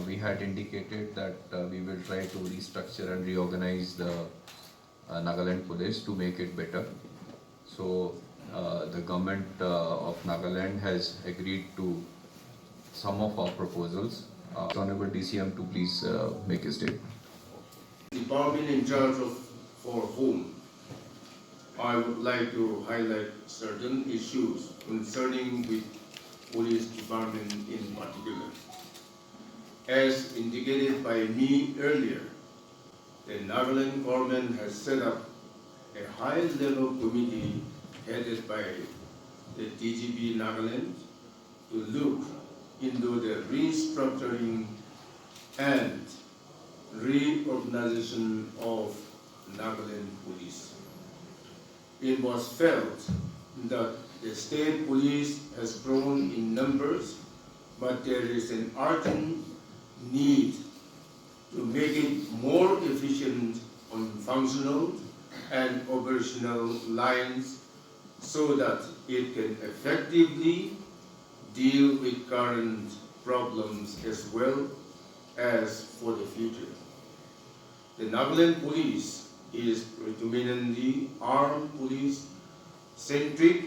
we had indicated that we will try to restructure and reorganize the Nagaland Police to make it better. So the government of Nagaland has agreed to some of our proposals. Honorable DCM to please make a statement. Department in charge of for whom I would like to highlight certain issues concerning with police department in particular. As indicated by me earlier, the Nagaland government has set up a high-level committee headed by the DGP Nagaland to look into the restructuring and reorganization of Nagaland Police. It was felt that the state police has grown in numbers, but there is an urgent need to make it more efficient on functional and operational lines so that it can effectively deal with current problems as well as for the future. The Nagaland Police is predominantly armed police centric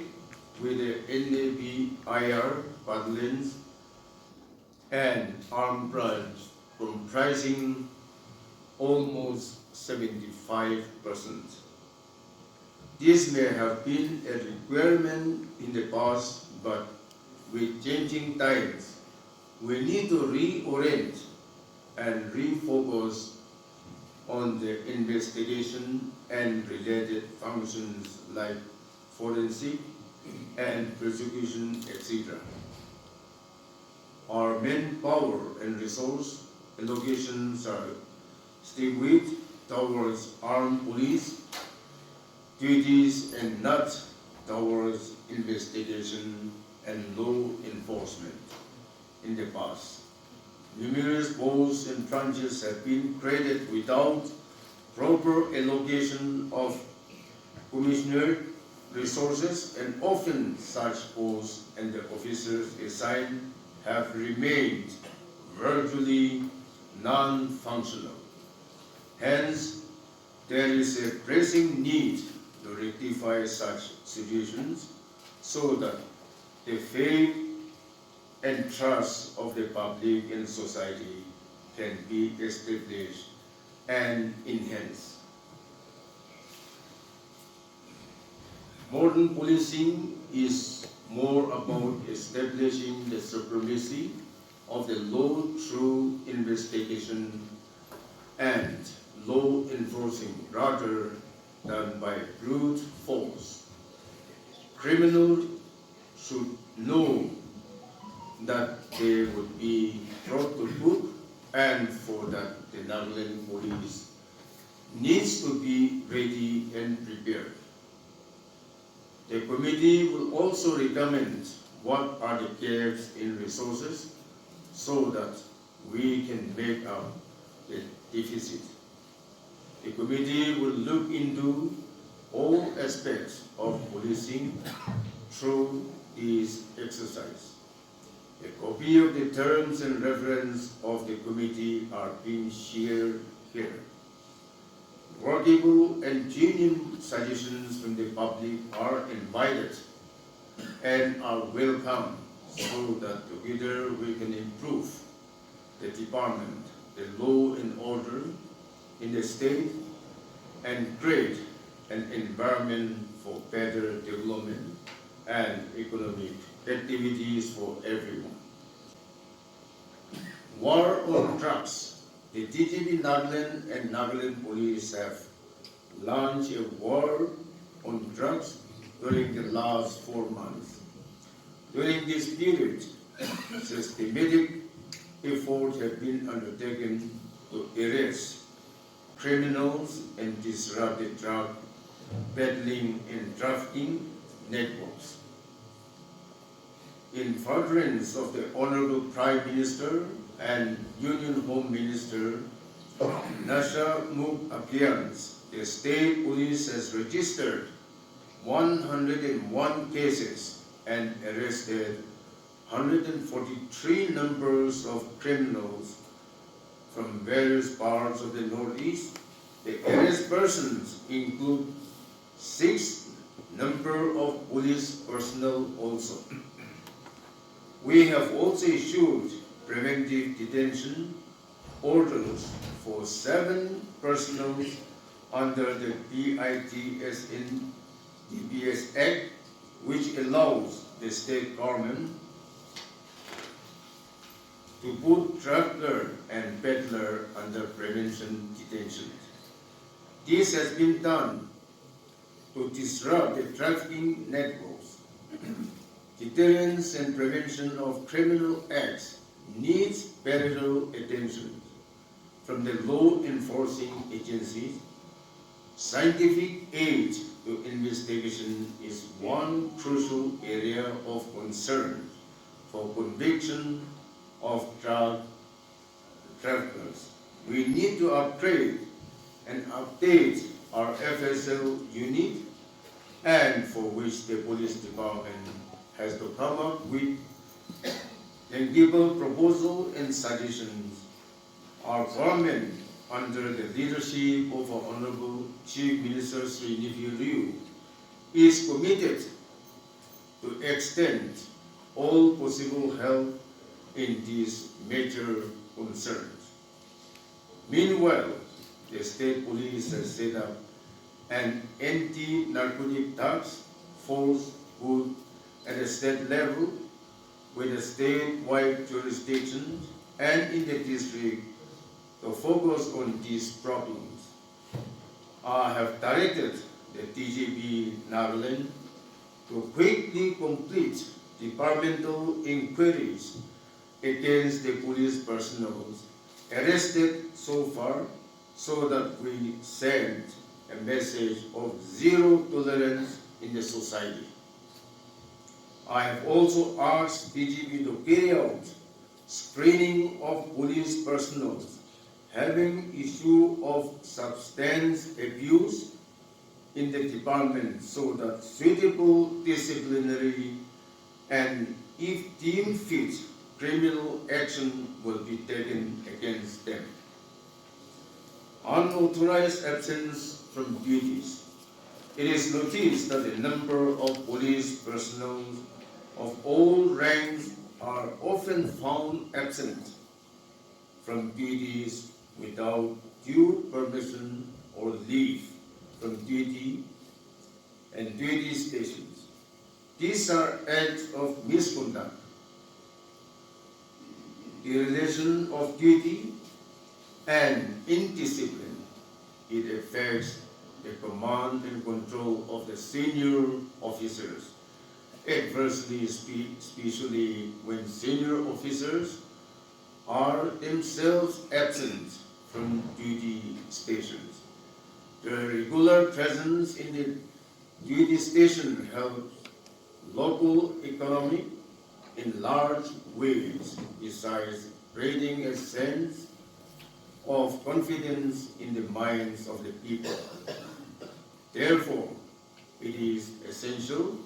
with the NAP-IR Battalions and armed branch comprising almost 75%. This may have been a requirement in the past, but with changing times, we need to reorient and refocus on the investigation and related functions like forensic and prosecution, etc. Our manpower and resource allocations are skewed towards armed police duties and not towards investigation and law enforcement in the past. Numerous posts and branches have been created without proper allocation of commissioner resources, and often such posts and the officers assigned have remained virtually non-functional. Hence, there is a pressing need to rectify such situations so that the faith and trust of the public and society can be established and enhanced. Modern policing is more about establishing the supremacy of the law through investigation and law enforcing rather than by brute force. Criminals should know that they would be brought to book, and for that the Nagaland Police needs to be ready and prepared. The committee will also recommend what are the gaps in resources so that we can make up the deficit. The committee will look into all aspects of policing through this exercise. A copy of the terms and reference of the committee are being shared here. Workable and genuine suggestions from the public are invited and are welcome so that together we can improve the department, the law and order in the state, and create an environment for better development and economic activities for everyone. War on drugs. The DGP Nagaland and Nagaland Police have launched a war on drugs during the last 4 months. During this period, systematic efforts have been undertaken to arrest criminals and disrupt the drug peddling and trafficking networks. In furtherance of the Honorable Prime Minister and Union Home Minister Nasha appearance, the State Police has registered 101 cases and arrested 143 numbers of criminals from various parts of the Northeast. The arrest persons include 6 number of police personnel also. We have also issued preventive detention orders for 7 personnel under the PITSN DPS Act, which allows the state government to put traveler and peddler under prevention detention. This has been done to disrupt the trafficking networks. Deterrence and prevention of criminal acts needs parallel attention from the law enforcing agencies. Scientific aid to investigation is one crucial area of concern for conviction of drug traffickers. We need to upgrade and update our FSL unit, and for which the police department has to come up with tangible proposals and suggestions. Our government, under the leadership of our Honorable Chief Minister Sri Nipi Ryu, is committed to extend all possible help in these major concerns. Meanwhile, the state police has set up an anti-narcotic task force at a state level with a statewide jurisdiction and in the district to focus on these problems. I have directed the DGP Nagaland to quickly complete departmental inquiries against the police personnel arrested so far, so that we send a message of zero tolerance in the society. I have also asked DGP to carry out screening of police personnel having issue of substance abuse in the department, so that suitable disciplinary and, if deemed fit, criminal action will be taken against them. Unauthorized absence from duties. It is noticed that a number of police personnel of all ranks are often found absent from duties without due permission or leave from duty and duty stations. These are acts of misconduct, dereliction of duty, and indiscipline. It affects the command and control of the senior officers, adversely, especially when senior officers are themselves absent from duty stations. The regular presence in the duty station helps local economy in large ways, besides creating a sense of confidence in the minds of the people. Therefore, it is essential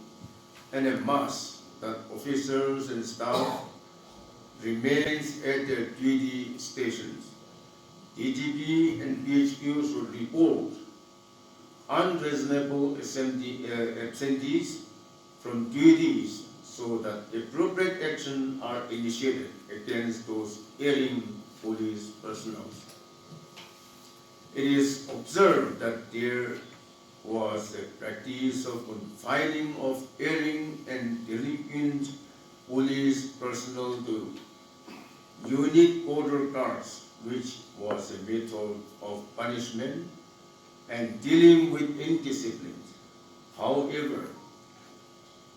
and a must that officers and staff remains at their duty stations. DGP and PHQ should report unreasonable absentees from duties so that appropriate action are initiated against those erring police personnel. It is observed that there was a practice of confining of erring and delinquent police personnel to unit order cars, which was a method of punishment and dealing with indiscipline. However,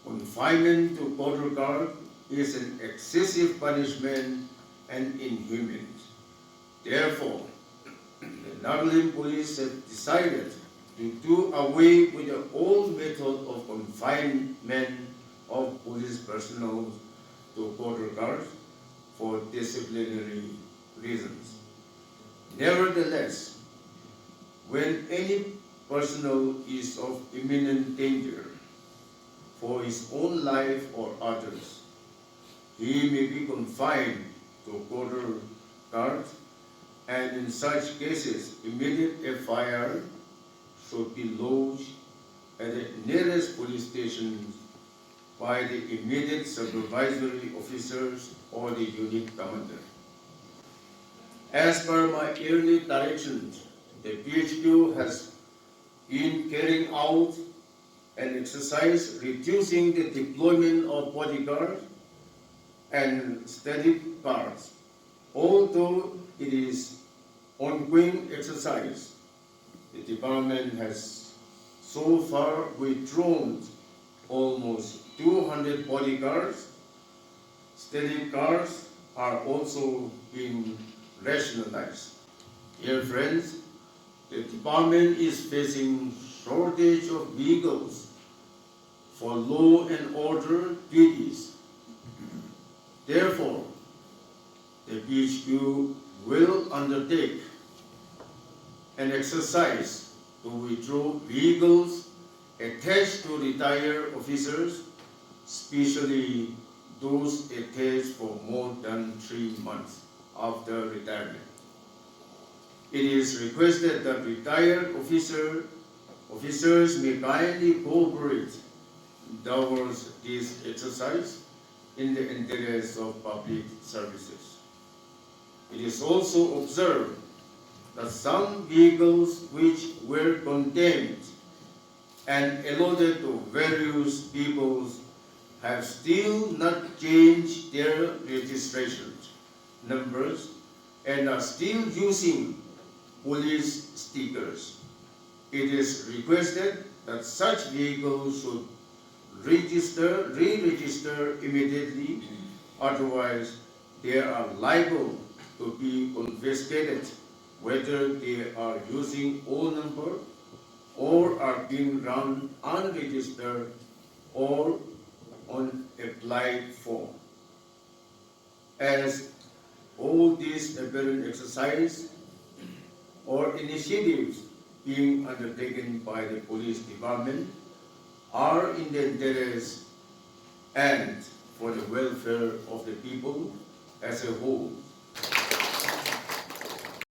confinement to order car is an excessive punishment and inhuman. Therefore, the Nagaland Police have decided to do away with the old method of confinement of police personnel to border guards for disciplinary reasons. Nevertheless, when any personnel is of imminent danger for his own life or others, he may be confined to border guards and in such cases, immediate FIR should be lodged at the nearest police station by the immediate supervisory officers or the unit commander. As per my early directions, the PHQ has been carrying out an exercise reducing the deployment of bodyguards and static guards. Although it is ongoing exercise, the department has so far withdrawn almost 200 bodyguards. Static guards are also being rationalized. Dear friends, the department is facing shortage of vehicles for law and order duties. Therefore, the PHQ will undertake an exercise to withdraw vehicles attached to retired officers, especially those attached for more than 3 months after retirement. It is requested that retired officers may kindly cooperate towards this exercise in the interest of public services. It is also observed that some vehicles which were condemned and allotted to various peoples have still not changed their registration numbers and are still using police stickers. It is requested that such vehicles should re-register immediately, otherwise they are liable to be confiscated whether they are using old number or are being run unregistered or on applied form. As all these apparent exercise or initiatives being undertaken by the police department are in the interest and for the welfare of the people as a whole,